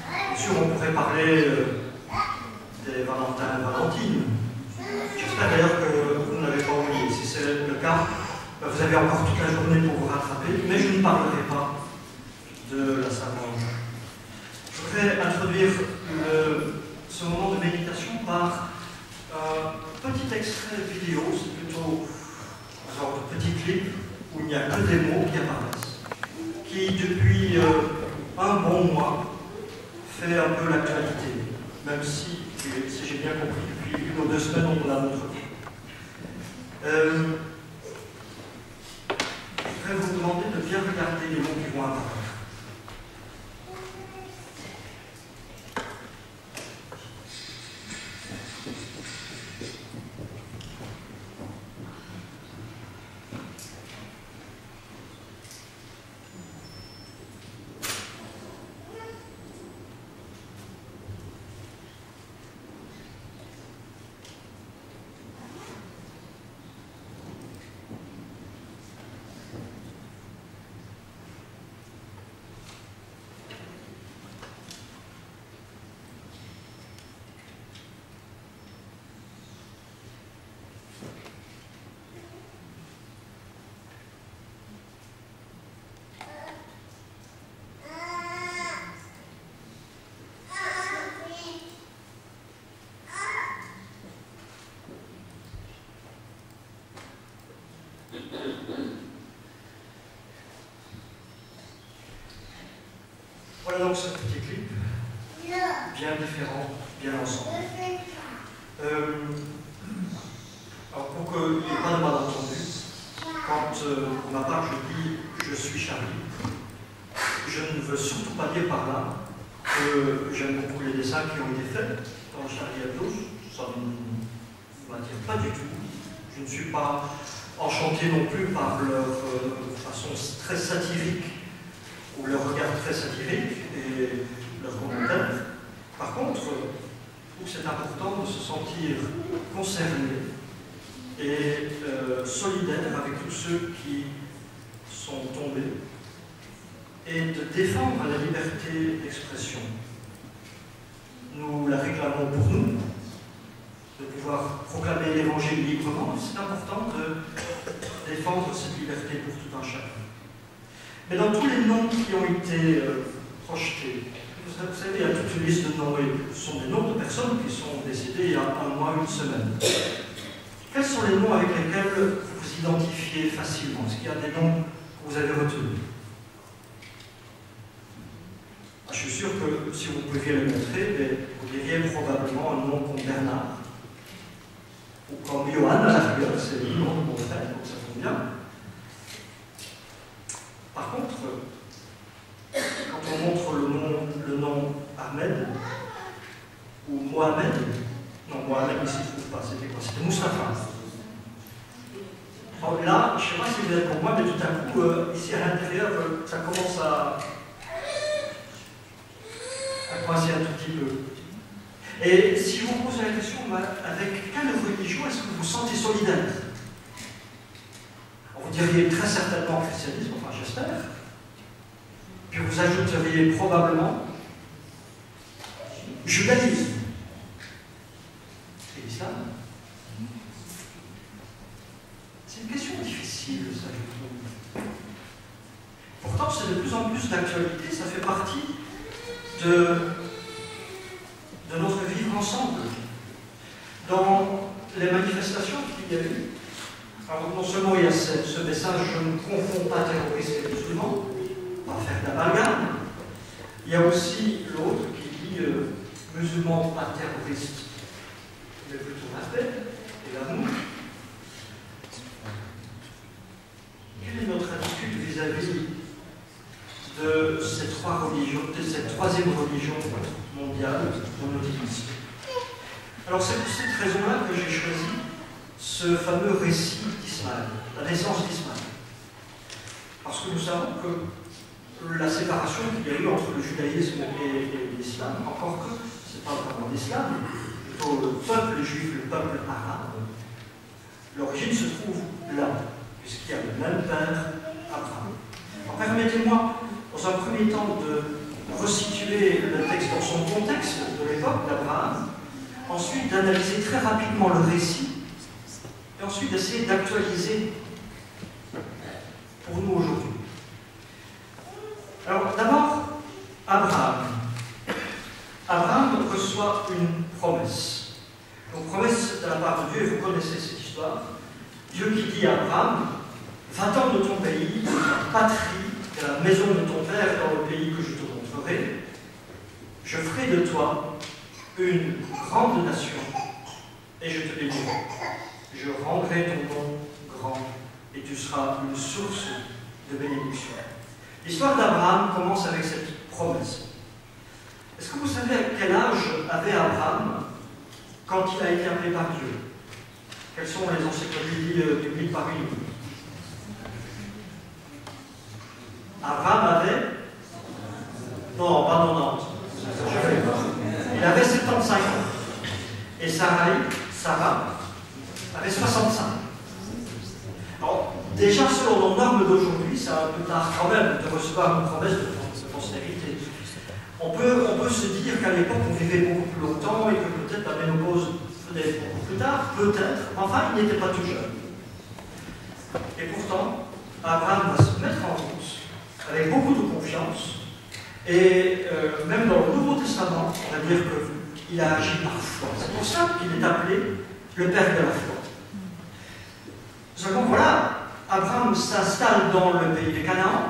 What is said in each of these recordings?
Bien sûr, on pourrait parler des Valentins et Valentines. J'espère d'ailleurs que vous n'avez pas oublié. Si c'est le cas, vous avez encore toute la journée pour vous rattraper, mais je ne parlerai pas de la Saint-Valentin. Je voudrais introduire ce moment de méditation par un petit extrait vidéo, c'est plutôt un genre de petit clip où il n'y a que des mots qui apparaissent, qui depuis un bon mois fait un peu l'actualité, même si j'ai bien compris, depuis 1 ou 2 semaines on l'a montré. Je voudrais vous demander de bien regarder les mots qui vont apparaître. Voilà donc ce petit clip, bien différent, bien ensemble. Alors pour qu'il n'y ait pas de malentendu, quand pour ma part je dis je suis Charlie, je ne veux surtout pas dire par là que j'aime beaucoup les dessins qui ont été faits dans Charlie Hebdo, ça ne m'attire pas du tout. Je ne suis pas enchanté non plus par leur façon très satirique ou leur regard très satirique et leur commentaire. Par contre, je trouve que c'est important de se sentir concerné et solidaire avec tous ceux qui sont tombés et de défendre la liberté d'expression. Nous la réclamons pour nous, de pouvoir proclamer l'évangile librement. C'est important de défendre cette liberté pour tout un chacun. Mais dans tous les noms qui ont été projetés, vous savez, il y a toute une liste de noms, et ce sont des noms de personnes qui sont décédées il y a 1 mois, 1 semaine. Quels sont les noms avec lesquels vous vous identifiez facilement? Est-ce qu'il y a des noms que vous avez retenus? Je suis sûr que si vous pouviez le montrer, vous diriez probablement un nom comme Bernard, ou comme Johan à la rigueur, c'est le nom de mon frère, donc ça tombe bien. Par contre, quand on montre le nom Ahmed, ou Mohamed, non, Mohamed ne s'y trouve pas, c'était quoi? C'était Moustapha. Alors là, je ne sais pas si vous êtes pour moi, mais tout à coup, ici à l'intérieur, ça commence à coincer un tout petit peu. Et si je vous pose la question, avec quelle religion est-ce que vous vous sentez solidaire? Vous diriez très certainement christianisme, enfin j'espère. Puis vous ajouteriez probablement judaïsme. Et l'islam. C'est une question difficile, ça, je trouve. Pourtant, c'est de plus en plus d'actualité, ça fait partie de notre vivre ensemble. Dans les manifestations qu'il y a eu, alors non seulement il y a ce message « je ne confonds pas terroriste et musulman », on va faire d'amalgame, il y a aussi l'autre qui dit « musulman pas terroriste, mais plutôt la paix et l'amour ». Quelle est notre attitude vis-à-vis de ces 3 religions, de cette 3e religion mondiale dans notre Église? Alors c'est pour cette raison-là que j'ai choisi ce fameux récit d'Ismaël, la naissance d'Ismaël. Parce que nous savons que la séparation qu'il y a eu entre le judaïsme et l'islam, encore que ce n'est pas vraiment l'islam, plutôt le peuple juif, le peuple arabe, l'origine se trouve là, puisqu'il y a le même père, Abraham. Alors permettez-moi, dans un premier temps, de resituer le texte dans contexte de l'époque d'Abraham, ensuite d'analyser très rapidement le récit, et ensuite d'essayer d'actualiser pour nous aujourd'hui. Alors d'abord, Abraham. Abraham reçoit une promesse. Donc promesse de la part de Dieu, et vous connaissez cette histoire. Dieu qui dit à Abraham, va-t'en de ton pays, de ta patrie, de la maison de ton père dans le pays que je te montrerai. Je ferai de toi une grande nation et je te bénirai. Je rendrai ton nom grand et tu seras une source de bénédiction. L'histoire d'Abraham commence avec cette promesse. Est-ce que vous savez à quel âge avait Abraham quand il a été appelé par Dieu? Quelles sont les encyclopédies publiques parmi nous? Abraham avait... Non, pas 90. Il avait 75 ans. Et Sarah avait 65. Alors, déjà, selon nos normes d'aujourd'hui, c'est un peu tard quand même de recevoir une promesse de postérité. On peut se dire qu'à l'époque, on vivait beaucoup plus longtemps et que peut-être la ménopause venait beaucoup plus tard, peut-être, enfin, il n'était pas tout jeune. Et pourtant, Abraham va se mettre en route avec beaucoup de confiance, et même dans le Nouveau Testament, on va dire qu'il a agi par foi. C'est pour ça qu'il est appelé le Père de la foi. Seulement voilà, Abraham s'installe dans le pays de Canaan,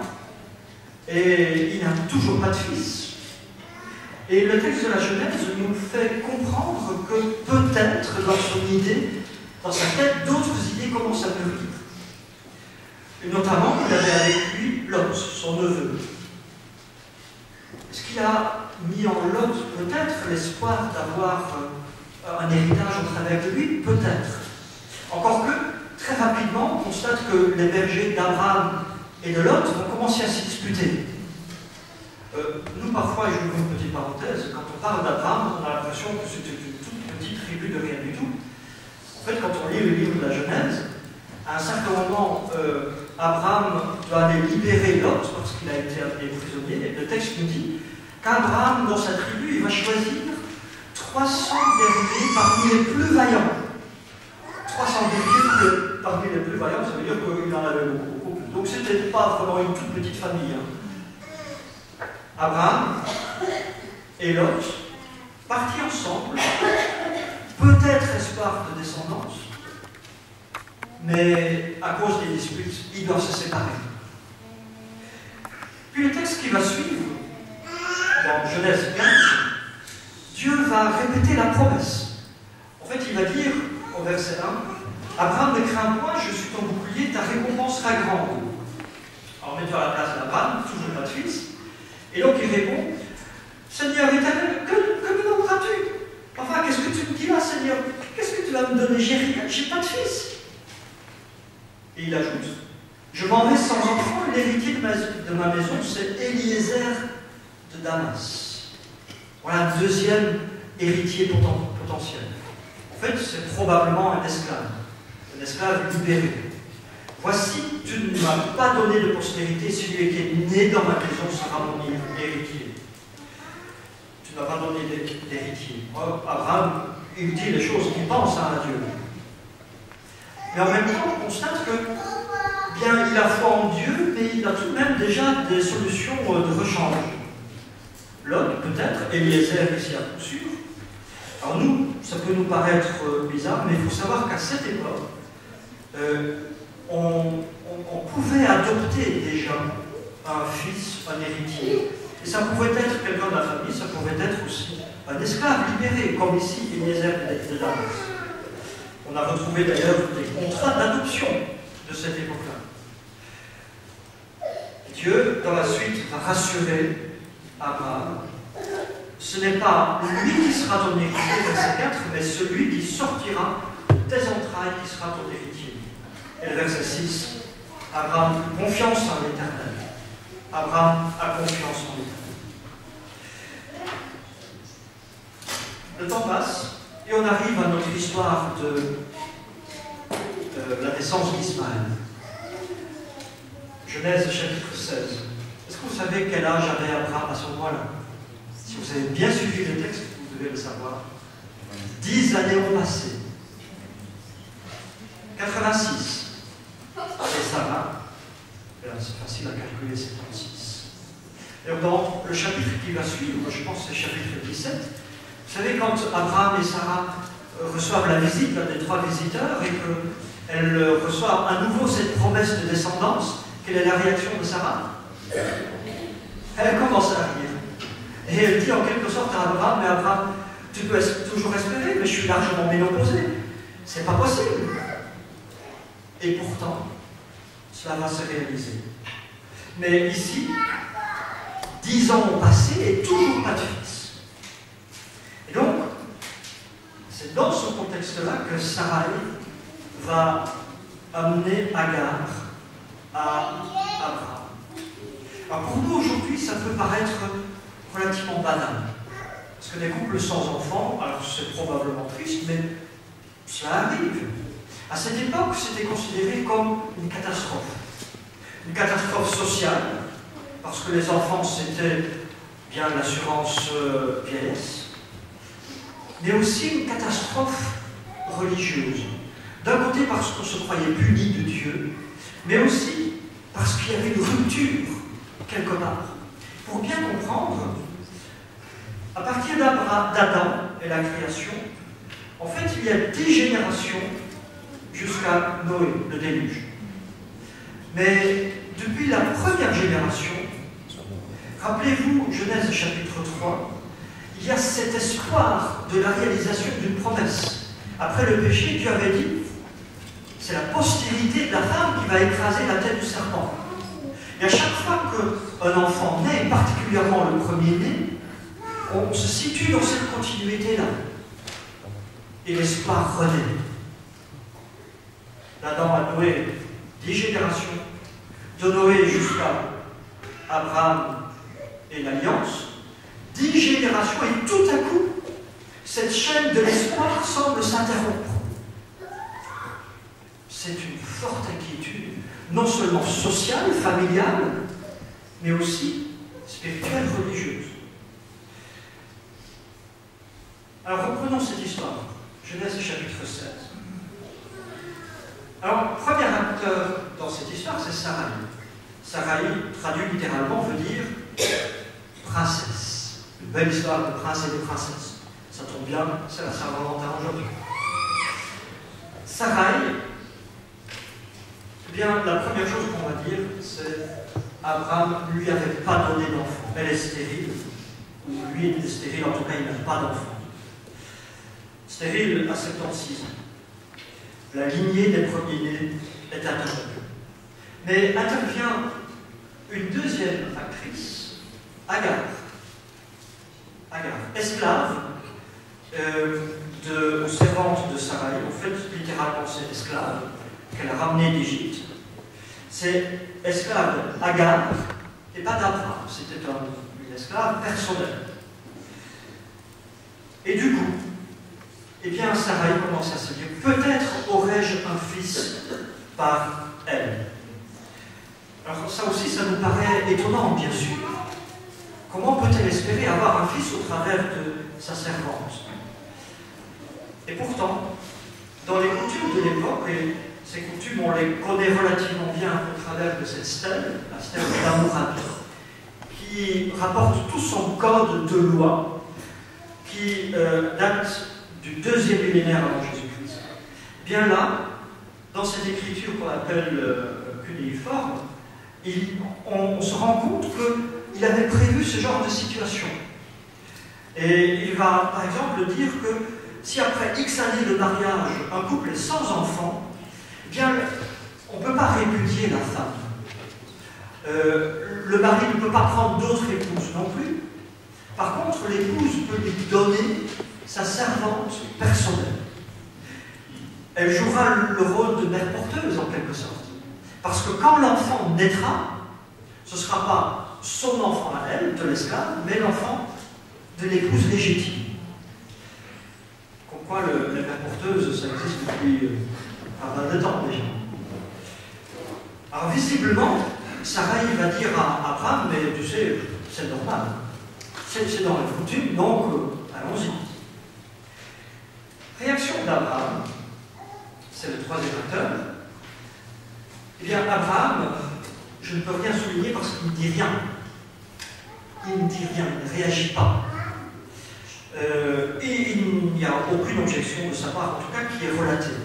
et il n'a toujours pas de fils. Et le texte de la Genèse nous fait comprendre que peut-être dans son idée, dans sa tête, d'autres idées commencent à mûrir. Et notamment, il avait avec lui Lot, son neveu. Est-ce qu'il a mis en Lot peut-être l'espoir d'avoir un héritage au travers de lui? Peut-être. Encore que, très rapidement, on constate que les bergers d'Abraham et de Lot vont commencer à s'y disputer. Nous, parfois, et je vous fais une petite parenthèse, quand on parle d'Abraham, on a l'impression que c'était une toute petite tribu de rien du tout. En fait, quand on lit le livre de la Genèse, à un certain moment, Abraham doit aller libérer Lot parce qu'il a été amené prisonnier. Et le texte nous dit qu'Abraham, dans sa tribu, il va choisir 300 guerriers parmi les plus vaillants. 300 guerriers parmi les plus vaillants, ça veut dire qu'il en avait beaucoup plus. Donc c'était pas vraiment une toute petite famille. Abraham et Lot partis ensemble, peut-être espoir de descendance, mais à cause des disputes, ils doivent se séparer. Puis le texte qui va suivre, dans Genèse 15, Dieu va répéter la promesse. En fait, il va dire au verset 1, Abraham, ne crains point, je suis ton bouclier, ta récompense sera grande. Alors, mets-toi à la place d'Abraham, toujours pas de fils. Et donc il répond, Seigneur éternel, que me donneras-tu? Enfin, qu'est-ce que tu me dis là, Seigneur? Qu'est-ce que tu vas me donner? J'ai rien, j'ai pas de fils. Et il ajoute, je m'en vais sans enfant, l'héritier de ma maison, c'est Eliezer de Damas. Voilà un deuxième héritier potentiel. En fait, c'est probablement un esclave libéré. Voici, tu ne m'as pas donné de postérité, celui qui est né dans ma maison sera mon héritier. Tu ne m'as pas donné d'héritier. Abraham, il dit les choses qu'il pense à Dieu. Mais en même temps, on constate que, bien, il a foi en Dieu, mais il a tout de même déjà des solutions de rechange. Lot, peut-être, Eliezer ici à coup sûr. Alors nous, ça peut nous paraître bizarre, mais il faut savoir qu'à cette époque, on pouvait adopter déjà un fils, un héritier. Et ça pouvait être quelqu'un de la famille, ça pouvait être aussi un esclave libéré, comme ici Eliezer de Damas. On a retrouvé d'ailleurs des contrats d'adoption de cette époque-là. Dieu, dans la suite, va rassurer Abraham. Ce n'est pas lui qui sera ton héritier, verset 4, mais celui qui sortira de tes entrailles qui sera ton héritier. Et le verset 6, Abraham a confiance en l'Éternel. Abraham a confiance en l'Éternel. Le temps passe et on arrive à notre histoire de la naissance d'Ismaël. Genèse chapitre 16. Est-ce que vous savez quel âge avait Abraham à ce moment-là? Si vous avez bien suivi le texte, vous devez le savoir. 10 années ont passé. 86. Et Sarah, c'est facile à calculer, c'est 36. Et dans le chapitre qui va suivre, je pense que c'est le chapitre 17, vous savez, quand Abraham et Sarah reçoivent la visite des 3 visiteurs et qu'elles reçoivent à nouveau cette promesse de descendance, quelle est la réaction de Sarah? Elle commence à rire. Et elle dit en quelque sorte à Abraham, mais Abraham, tu peux toujours espérer, mais je suis largement ménopausé. C'est pas possible. Et pourtant, cela va se réaliser. Mais ici, 10 ans ont passé et toujours pas de fils. Et donc, c'est dans ce contexte-là que Sarai va amener Agar à Abraham. Alors pour nous aujourd'hui, ça peut paraître relativement banal. Parce que des couples sans enfants, alors c'est probablement triste, mais cela arrive. À cette époque, c'était considéré comme une catastrophe. Une catastrophe sociale, parce que les enfants, c'était bien l'assurance vieillesse, mais aussi une catastrophe religieuse. D'un côté, parce qu'on se croyait puni de Dieu, mais aussi parce qu'il y avait une rupture, quelque part. Pour bien comprendre, à partir d'Adam et la création, en fait, il y a 10 générations jusqu'à Noé, le déluge. Mais depuis la première génération, rappelez-vous, Genèse chapitre 3, il y a cet espoir de la réalisation d'une promesse. Après le péché, Dieu avait dit, c'est la postérité de la femme qui va écraser la tête du serpent. Et à chaque fois qu'un enfant naît, et particulièrement le premier-né, on se situe dans cette continuité-là. Et l'espoir renaît. D'Adam à Noé, 10 générations. De Noé jusqu'à Abraham et l'Alliance, 10 générations, et tout à coup, cette chaîne de l'espoir semble s'interrompre. C'est une forte inquiétude, non seulement sociale, familiale, mais aussi spirituelle, religieuse. Alors reprenons cette histoire. Genèse chapitre 16. Alors, premier acteur dans cette histoire, c'est Sarai. Sarai, traduit littéralement, veut dire princesse. Une belle histoire de prince et de princesse. Ça tombe bien, c'est la Saint-Valentin aujourd'hui. Sarai, eh bien, la première chose qu'on va dire, c'est Abraham ne lui avait pas donné d'enfant. Elle est stérile, ou lui était stérile, en tout cas, il n'a pas d'enfant. Stérile à 76 ans. La lignée des premiers-nés est interrompue. Mais intervient une deuxième actrice, Agar. Agar, esclave ou servante de Sarai. En fait, littéralement, c'est esclave qu'elle a ramenée d'Égypte. C'est esclave Agar et pas d'Abraham. C'était une esclave personnelle. Et du coup, eh bien, Sarai commence à se dire, peut-être aurais-je un fils par elle. Alors ça aussi, ça nous paraît étonnant, bien sûr. Comment peut-elle espérer avoir un fils au travers de sa servante? Et pourtant, dans les coutumes de l'époque, et ces coutumes, on les connaît relativement bien au travers de cette stèle, la stèle d'Hammurabi, qui rapporte tout son code de loi, qui date du 2e millénaire avant Jésus-Christ. Bien là, dans cette écriture qu'on appelle cunéiforme, on se rend compte qu'il avait prévu ce genre de situation. Et il va, par exemple, dire que si après X années de mariage, un couple est sans enfant, eh bien, on ne peut pas répudier la femme. Le mari ne peut pas prendre d'autres épouses non plus. Par contre, l'épouse peut lui donner sa servante personnelle. Elle jouera le rôle de mère porteuse en quelque sorte. Parce que quand l'enfant naîtra, ce ne sera pas son enfant à elle, de l'esclave, mais l'enfant de l'épouse légitime. Comme quoi la mère porteuse, ça existe depuis pas mal de temps déjà. Alors visiblement, Sarai va dire à Abraham, mais tu sais, c'est normal. C'est dans la coutume, donc allons-y. Réaction d'Abraham, c'est le troisième acteur. Eh bien, Abraham, je ne peux rien souligner parce qu'il ne dit rien. Il ne dit rien, il ne réagit pas. Et il n'y a aucune objection de sa part, en tout cas, qui est relatée.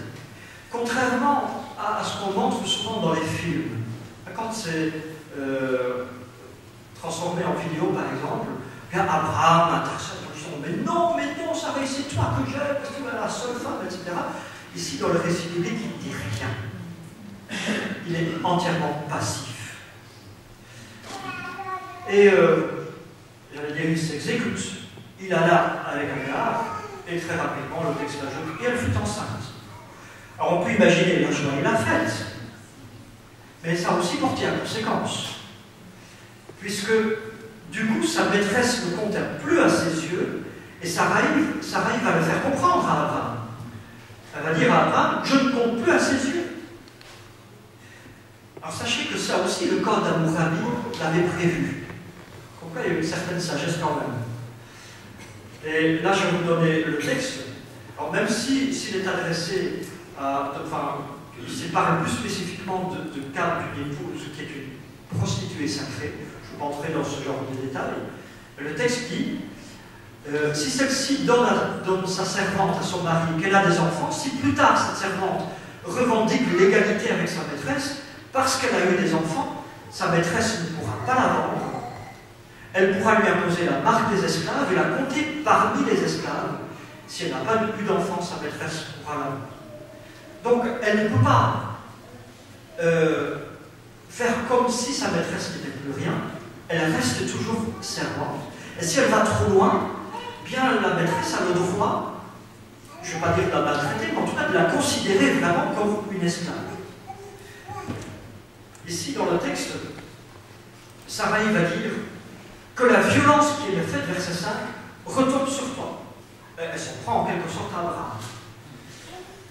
Contrairement à ce qu'on montre souvent dans les films, quand c'est transformé en vidéo, par exemple, bien Abraham intercède en disant mais non, ça va, c'est toi que j'aime, parce que tu es la seule femme, etc. Ici, dans le récit biblique, il ne dit rien. Il est entièrement passif. Et, j'allais dire, il s'exécute. Il alla avec Agar, et très rapidement, le texte ajoute, et elle fut enceinte. Alors, on peut imaginer la joie et la fête, mais ça a aussi porté à conséquence. Puisque, du coup, sa maîtresse ne comptait plus à ses yeux, et Sarai va le faire comprendre à Abraham. Elle va dire à Abraham, je ne compte plus à ses yeux. Alors sachez que ça aussi, le code d'Hammurabi l'avait prévu. Pourquoi il y a une certaine sagesse quand même. Et là, je vais vous donner le texte. Alors même s'il est adressé à... Enfin, il parle plus spécifiquement de cas d'une épouse qui est une prostituée sacrée. Je ne vais pas entrer dans ce genre de détails. Le texte dit, si celle-ci donne sa servante à son mari, qu'elle a des enfants, si plus tard cette servante revendique l'égalité avec sa maîtresse, parce qu'elle a eu des enfants, sa maîtresse ne pourra pas la vendre. Elle pourra lui imposer la marque des esclaves et la compter parmi les esclaves. Si elle n'a pas eu d'enfants, sa maîtresse pourra la vendre. Donc, elle ne peut pas faire comme si sa maîtresse n'était plus rien. Elle reste toujours servante. Et si elle va trop loin, bien la maîtresse a le droit, je ne vais pas dire de la maltraiter, mais en tout cas de la considérer vraiment comme une esclave. Ici, dans le texte, Sarai va dire que la violence qui est faite, verset 5, retombe sur toi. Elle s'en prend en quelque sorte à Abraham.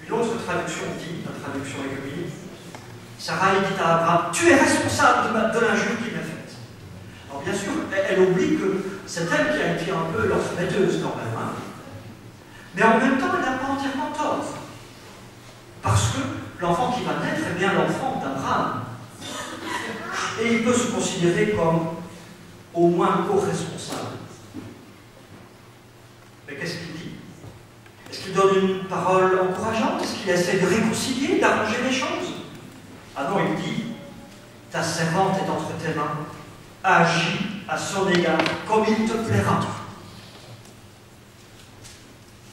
Une autre traduction dit, la traduction économique, Sarai dit à Abraham, tu es responsable de l'injure qu'il m'a faite. Alors bien sûr, elle oublie que c'est elle qui a été un peu l'orfèvreuse quand même. Hein. Mais en même temps, elle n'a pas entièrement tort. Parce que l'enfant qui va naître est bien l'enfant d'Abraham. Et il peut se considérer comme au moins co-responsable. Mais qu'est-ce qu'il dit? Est-ce qu'il donne une parole encourageante? Est-ce qu'il essaie de réconcilier, d'arranger les choses? Ah non, il dit, ta servante est entre tes mains, agis à son égard comme il te plaira.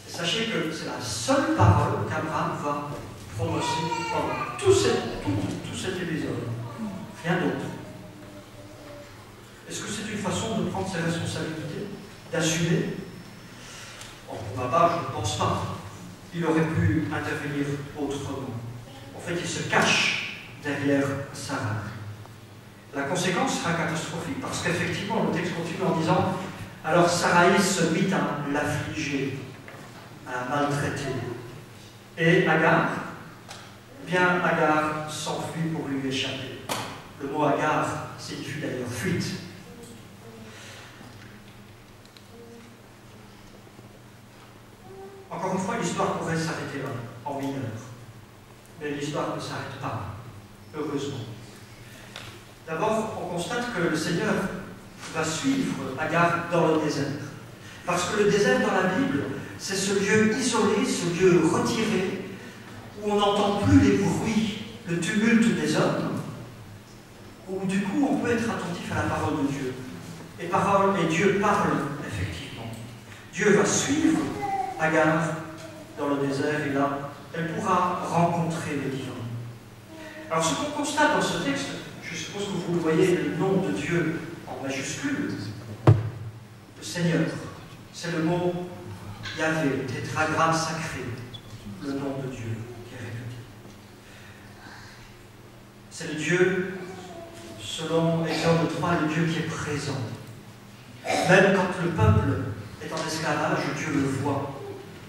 Et sachez que c'est la seule parole qu'Abraham va prononcer pendant tout cet épisode. Rien d'autre. Est-ce que c'est une façon de prendre ses responsabilités, d'assumer? Pour ma part, je ne pense pas. Il aurait pu intervenir autrement. En fait, il se cache derrière Sarah. La conséquence sera catastrophique, parce qu'effectivement, le texte continue en disant « Alors Sarai se mit à l'affliger, à la maltraiter. Et Agar, bien Agar s'enfuit pour lui échapper. » Le mot Agar signifie d'ailleurs fuite. Encore une fois, l'histoire pourrait s'arrêter là, en mineur. Mais l'histoire ne s'arrête pas, heureusement. D'abord, on constate que le Seigneur va suivre Agar dans le désert. Parce que le désert dans la Bible, c'est ce lieu isolé, ce lieu retiré, où on n'entend plus les bruits, le tumulte des hommes, où du coup on peut être attentif à la parole de Dieu. Et Dieu parle, effectivement. Dieu va suivre Agar dans le désert, et là, elle pourra rencontrer le divin. Alors ce qu'on constate dans ce texte, je suppose que vous voyez le nom de Dieu en majuscule, le Seigneur. C'est le mot Yahvé, tétragramme sacré, le nom de Dieu qui est répété. C'est le Dieu, selon Exode 3, le Dieu qui est présent. Même quand le peuple est en esclavage, Dieu le voit.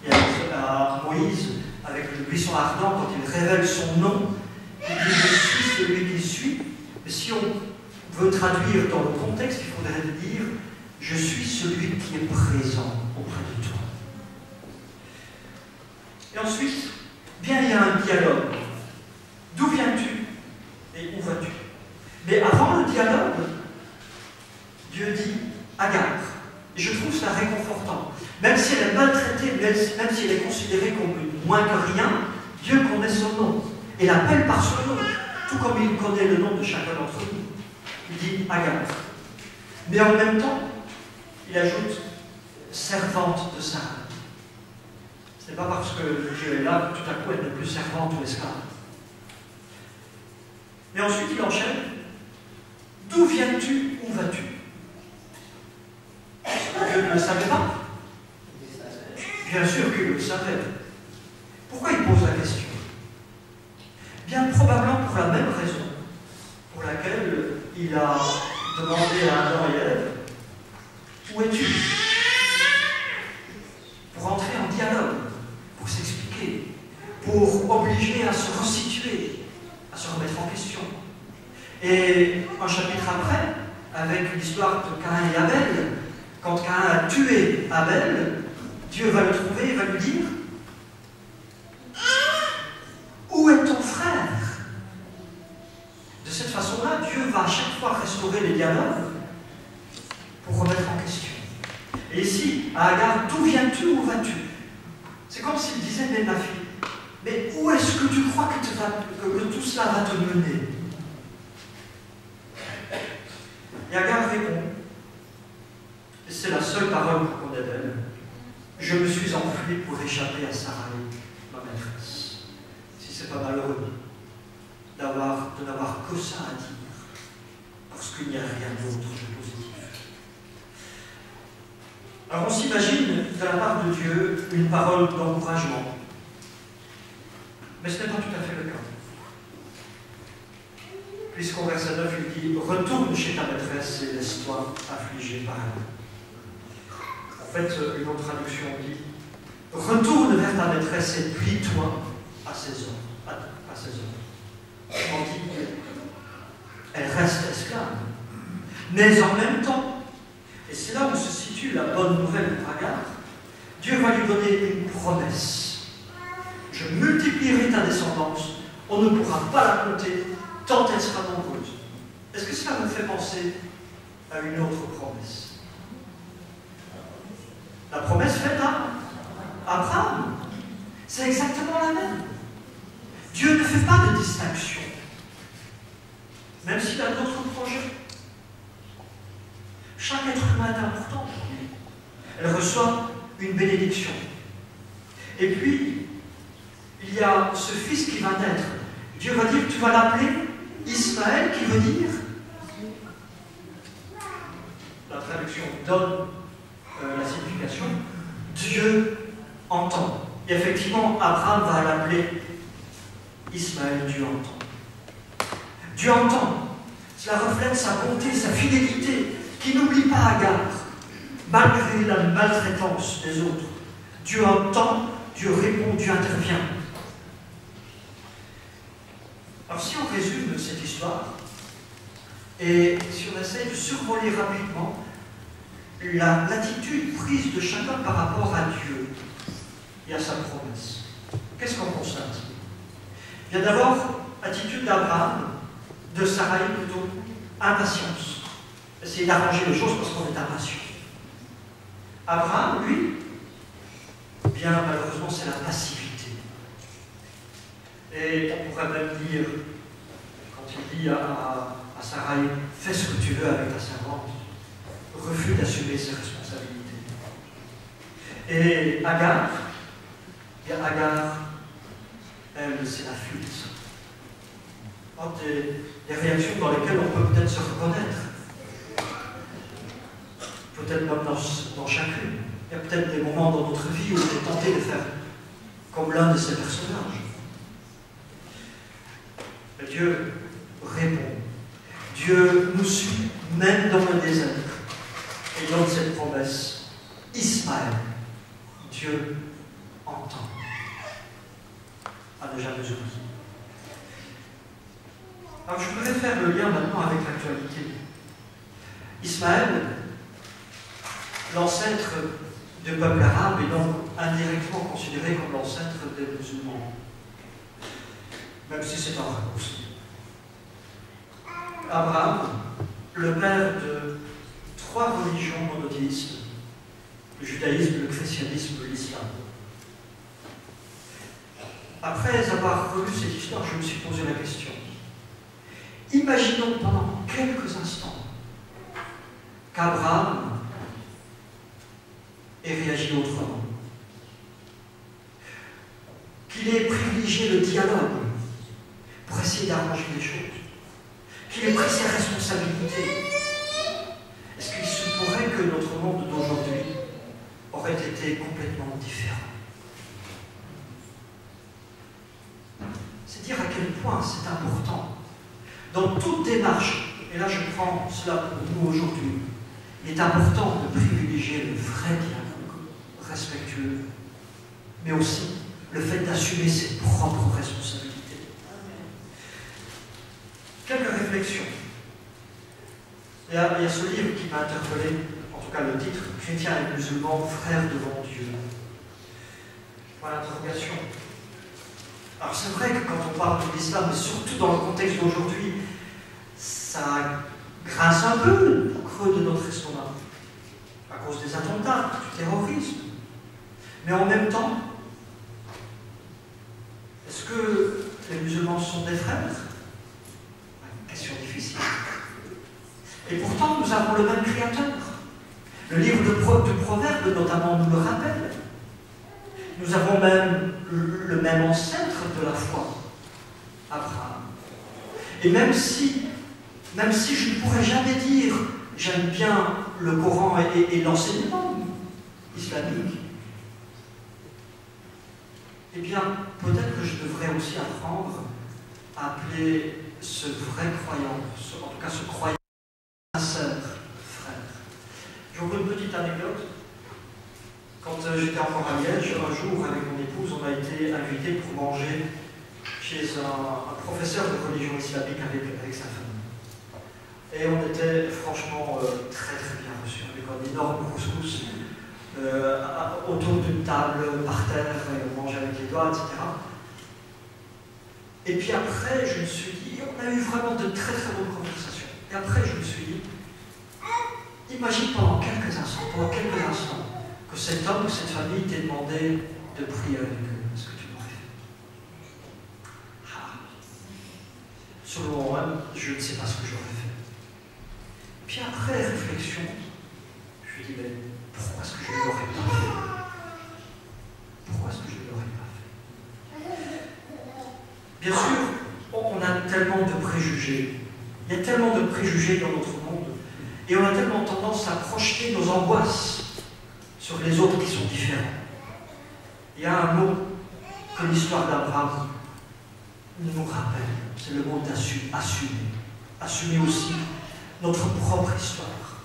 Et à Moïse, avec le buisson ardent, quand il révèle son nom, il dit « Je suis celui qui suis ». Mais si on veut traduire dans le contexte, il faudrait dire « je suis celui qui est présent auprès de toi. Et ensuite, bien, il y a un dialogue. D'où viens-tu et où vas-tu? Mais avant le dialogue, Dieu dit Agar. Et je trouve ça réconfortant. Même si elle est maltraitée, même si elle est considérée comme moins que rien, Dieu connaît son nom et l'appelle par son nom, tout comme il connaît le nom de chacun d'entre nous. Il dit Agar. Mais en même temps, il ajoute servante de Sarah. Ce n'est pas parce que Dieu est là que tout à coup elle n'est plus servante ou esclave. Mais ensuite il enchaîne. D'où viens-tu, où vas-tu? Dieu ne le savait pas. Bien sûr qu'il le savait. Pourquoi il pose la question? Bien probablement pour la même raison pour laquelle il a demandé à Adam et Ève où es-tu? Pour entrer en dialogue, pour s'expliquer, pour obliger à se resituer, à se remettre en question. Et un chapitre après, avec l'histoire de Caïn et Abel, quand Caïn a tué Abel, Dieu va le trouver et va lui dire où est ton frère? De cette façon-là, Dieu va à chaque fois restaurer les dialogues pour remettre en question. Et ici, à Agar, d'où viens-tu, où vas-tu? C'est comme s'il disait, mais ma fille, mais où est-ce que tu crois que tout cela va te mener? Et Agar répond, et c'est la seule parole qu'on connaît d'elle, je me suis enfuie pour échapper à Sarai, ma maîtresse. Si c'est pas malheureux de n'avoir que ça à dire, parce qu'il n'y a rien d'autre de positif. Alors on s'imagine de la part de Dieu une parole d'encouragement, mais ce n'est pas tout à fait le cas. Puisqu'au verset 9, il dit « Retourne chez ta maîtresse et laisse-toi affliger par elle. » En fait, une autre traduction dit « Retourne vers ta maîtresse et plie-toi à ses ordres. » On dit elle reste esclave. Mais en même temps, et c'est là où se situe la bonne nouvelle pour Agar, Dieu va lui donner une promesse. Je multiplierai ta descendance, on ne pourra pas la compter, tant elle sera nombreuse. Est-ce que cela me fait penser à une autre promesse? La promesse faite à Abraham, c'est exactement la même. Dieu ne fait pas de distinction, même s'il a d'autres projets. Chaque être humain est important pour lui. Elle reçoit une bénédiction. Et puis, il y a ce fils qui va naître. Dieu va dire, tu vas l'appeler Ismaël, qui veut dire, la traduction donne la signification, Dieu entend. Et effectivement, Abraham va l'appeler Ismaël, Dieu entend. Dieu entend. Cela reflète sa bonté, sa fidélité, qui n'oublie pas Agar, malgré la maltraitance des autres. Dieu entend, Dieu répond, Dieu intervient. Alors si on résume cette histoire, et si on essaie de survoler rapidement l'attitude prise de chacun par rapport à Dieu et à sa promesse, qu'est-ce qu'on constate? Il y a d'abord attitude d'Abraham, de Sarai plutôt, impatience. Essayer d'arranger les choses parce qu'on est impatient. Abraham, lui, bien malheureusement, c'est la passivité. Et on pourrait même dire, quand il dit à Sarai, fais ce que tu veux avec ta servante, refus d'assumer ses responsabilités. Et Agar, elle, c'est la fuite. Des réactions dans lesquelles on peut peut-être se reconnaître. Peut-être même dans chacune. Il y a peut-être des moments dans notre vie où on est tenté de faire comme l'un de ces personnages. Mais Dieu répond. Dieu nous suit, même dans le désert. Et donne cette promesse. Ismaël, Dieu entend. À ne jamais oublier. Alors je voudrais faire le lien maintenant avec l'actualité. Ismaël, l'ancêtre du peuple arabe est donc indirectement considéré comme l'ancêtre des musulmans, même si c'est un raccourci. Abraham, le père de 3 religions monothéistes, le judaïsme, le christianisme, l'islam. Après avoir relu cette histoire, je me suis posé la question. Imaginons pendant quelques instants qu'Abraham ait réagi autrement. Qu'il ait privilégié le dialogue pour essayer d'arranger les choses. Qu'il ait pris ses responsabilités. Est-ce qu'il se pourrait que notre monde d'aujourd'hui aurait été complètement différent? C'est dire à quel point c'est important. Dans toute démarche, et là je prends cela pour nous aujourd'hui, il est important de privilégier le vrai dialogue, respectueux, mais aussi le fait d'assumer ses propres responsabilités. Quelques réflexions. Il y a ce livre qui m'a interpellé, en tout cas le titre, Chrétiens et musulmans, frères devant Dieu. Voilà l'interrogation. Alors c'est vrai que quand on parle de l'islam, et surtout dans le contexte d'aujourd'hui, ça grince un peu au creux de notre estomac, à cause des attentats, du terrorisme. Mais en même temps, est-ce que les musulmans sont des frères? Question difficile. Et pourtant, nous avons le même Créateur. Le livre de Proverbes, notamment, nous le rappelle. Nous avons même le même ancêtre de la foi, Abraham. Et même si je ne pourrais jamais dire j'aime bien le Coran et l'enseignement islamique, eh bien, peut-être que je devrais aussi apprendre à appeler ce vrai croyant, en tout cas ce croyant sincère, frère. J'ouvre une petite anecdote. Quand j'étais encore à Liège, un jour, avec mon épouse, on a été invités pour manger chez un professeur de religion islamique avec sa famille. Et on était franchement très très bien reçus, avec un énorme couscous autour d'une table, par terre, et on mangeait avec les doigts, etc. Et puis après, je me suis dit, on a eu vraiment de très très bonnes conversations. Et après, je me suis dit, imagine pendant quelques instants, que cet homme ou cette famille t'ait demandé de prier avec eux. Est-ce que tu l'aurais fait? Selon moi, je ne sais pas ce que j'aurais fait. Puis après réflexion, je me dis, mais pourquoi est-ce que je ne l'aurais pas fait? Pourquoi est-ce que je ne l'aurais pas fait? Bien sûr, on a tellement de préjugés. Il y a tellement de préjugés dans notre monde. Et on a tellement tendance à projeter nos angoisses sur les autres qui sont différents. Il y a un mot que l'histoire d'Abraham nous rappelle, c'est le mot d'assumer. Assumer aussi notre propre histoire,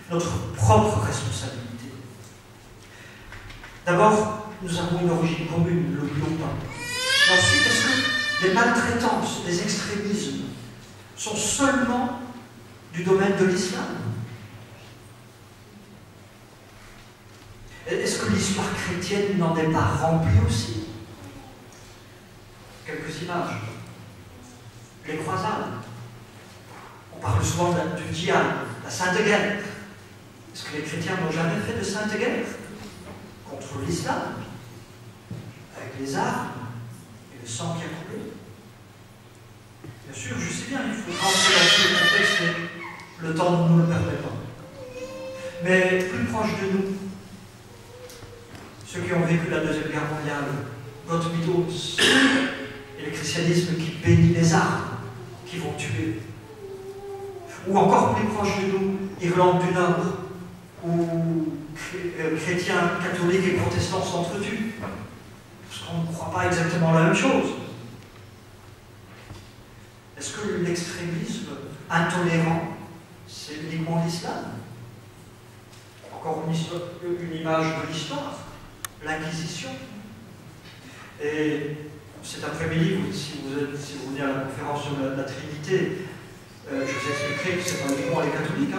notre propre responsabilité. D'abord, nous avons une origine commune, ne l'oublions pas. Et ensuite, est-ce que les maltraitances, les extrémismes sont seulement du domaine de l'islam? Est-ce que l'histoire chrétienne n'en est pas remplie aussi? Quelques images. Les croisades. On parle souvent du djihad, la Sainte Guerre. Est-ce que les chrétiens n'ont jamais fait de Sainte Guerre contre l'islam, avec les armes et le sang qui a coulé? Bien sûr, je sais bien, il faut rentrer dans le contexte, mais le temps ne nous le permet pas. Mais plus proche de nous, ceux qui ont vécu la Deuxième Guerre mondiale, Gott-mit-uns, et le christianisme qui bénit les armes qui vont tuer. Ou encore plus proche de nous, Irlande du Nord, où chrétiens, catholiques et protestants s'entretuent, parce qu'on ne croit pas exactement la même chose. Est-ce que l'extrémisme intolérant, c'est uniquement l'islam? Encore une image de l'histoire, l'Inquisition. Et cet après-midi, si vous venez à la conférence sur la Trinité, je vous expliquerai que ce n'est pas uniquement les catholiques.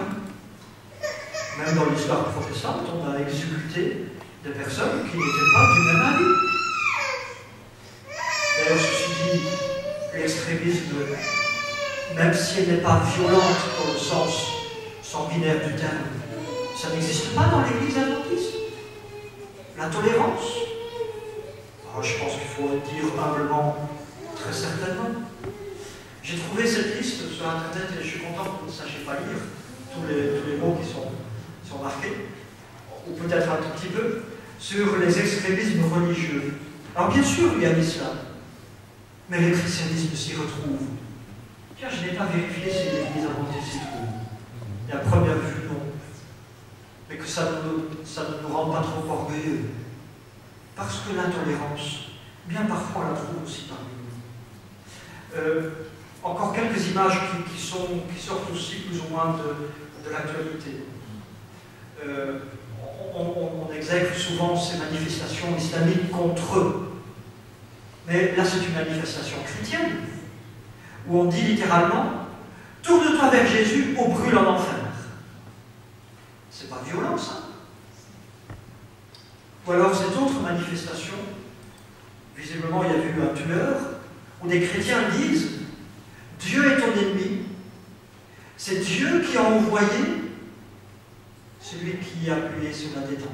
Même dans l'histoire protestante, on a exécuté des personnes qui n'étaient pas du même avis. D'ailleurs, ceci dit, l'extrémisme, même si elle n'est pas violente dans le sens sanguinaire du terme, ça n'existe pas dans l'Église adventiste. La tolérance. Alors, je pense qu'il faut le dire humblement, très certainement. J'ai trouvé cette liste sur Internet et je suis content que vous ne sachiez pas lire tous les mots qui sont marqués, ou peut-être un tout petit peu, sur les extrémismes religieux. Alors bien sûr, il y a l'islam, mais le christianisme s'y retrouve. Tiens, je n'ai pas vérifié si l'Église adventiste s'y trouve. Et à première vue, non. Mais que ça ne nous rend pas trop orgueilleux. Parce que l'intolérance, bien parfois, on la trouve aussi parmi nous. Encore quelques images qui sortent aussi plus ou moins de l'actualité. On exècre souvent ces manifestations islamiques contre eux. Mais là, c'est une manifestation chrétienne, où on dit littéralement « Tourne-toi vers Jésus ou brûle en enfer ». C'est pas violent, ça. Ou alors cette autre manifestation, visiblement il y a eu un tueur, où des chrétiens disent « Dieu est ton ennemi, c'est Dieu qui a envoyé celui qui a appuyé sur la détente,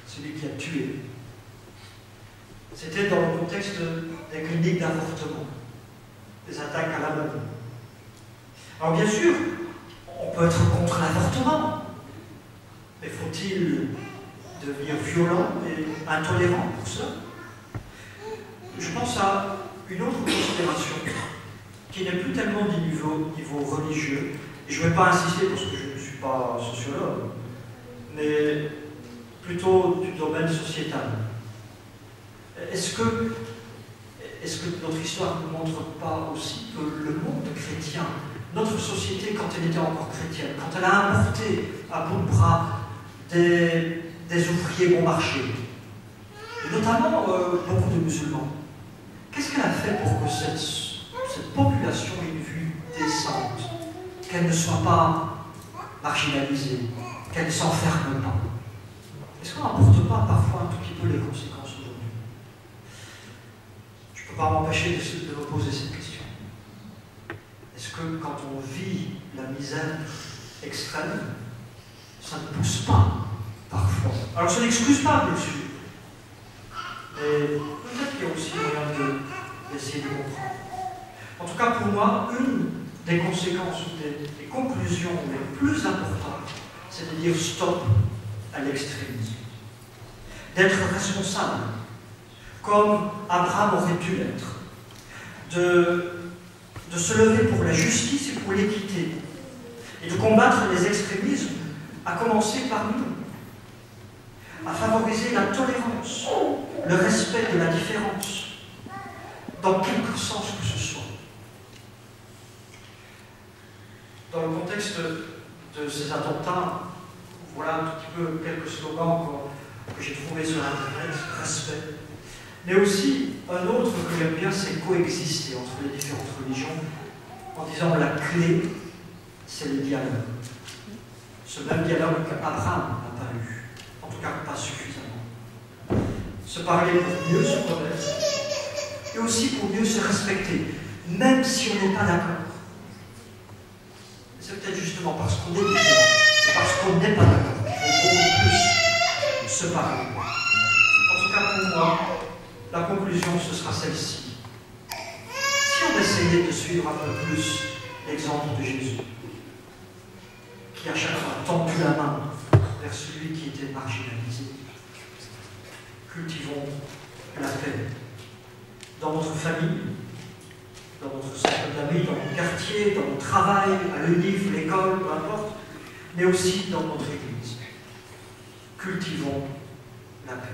celui qui a tué. » C'était dans le contexte des cliniques d'avortement, des attaques à la bombe. Alors bien sûr, on peut être contre l'avortement, mais faut-il devenir violent et intolérant pour ça? Je pense à une autre considération qui n'est plus tellement du niveau religieux, et je ne vais pas insister parce que je ne suis pas sociologue, mais plutôt du domaine sociétal. Est-ce que notre histoire ne montre pas aussi que le monde chrétien, notre société, quand elle était encore chrétienne, quand elle a importé à bout de bras des ouvriers bon marché, et notamment beaucoup de musulmans, qu'est-ce qu'elle a fait pour que cette population ait une vue décente, qu'elle ne soit pas marginalisée, qu'elle ne s'enferme pas? Est-ce qu'on n'emporte pas parfois un tout petit peu les conséquences aujourd'hui? Je ne peux pas m'empêcher de me poser cette question. Est-ce que quand on vit la misère extrême, ça ne pousse pas parfois? Alors ça n'excuse pas, bien sûr. Mais peut-être qu'il y a aussi moyen d'essayer de comprendre. En tout cas, pour moi, une des conséquences ou des conclusions les plus importantes, c'est de dire stop à l'extrémisme. D'être responsable, comme Abraham aurait pu l'être. De se lever pour la justice et pour l'équité. Et de combattre les extrémismes, à commencer par nous. À favoriser la tolérance, le respect de la différence, dans quelque sens que ce soit. Dans le contexte de ces attentats, voilà un tout petit peu quelques slogans que j'ai trouvés sur Internet, respect. Mais aussi, un autre que j'aime bien, c'est coexister entre les différentes religions, en disant la clé, c'est le dialogue. Ce même dialogue qu'Abraham n'a pas eu, en tout cas pas suffisamment. Se parler pour mieux se connaître, et aussi pour mieux se respecter, même si on n'est pas d'accord. C'est peut-être justement parce qu'on est différent, et parce qu'on n'est pas d'accord, qu'il faut beaucoup plus se parler. En tout cas pour moi, la conclusion ce sera celle-ci. Si on essayait de suivre un peu plus l'exemple de Jésus, qui à chaque fois tendu la main vers celui qui était marginalisé, cultivons la paix dans notre famille, dans notre cercle d'amis, dans notre quartier, dans notre travail, à l'UNIF, l'école, peu importe, mais aussi dans notre Église. Cultivons la paix.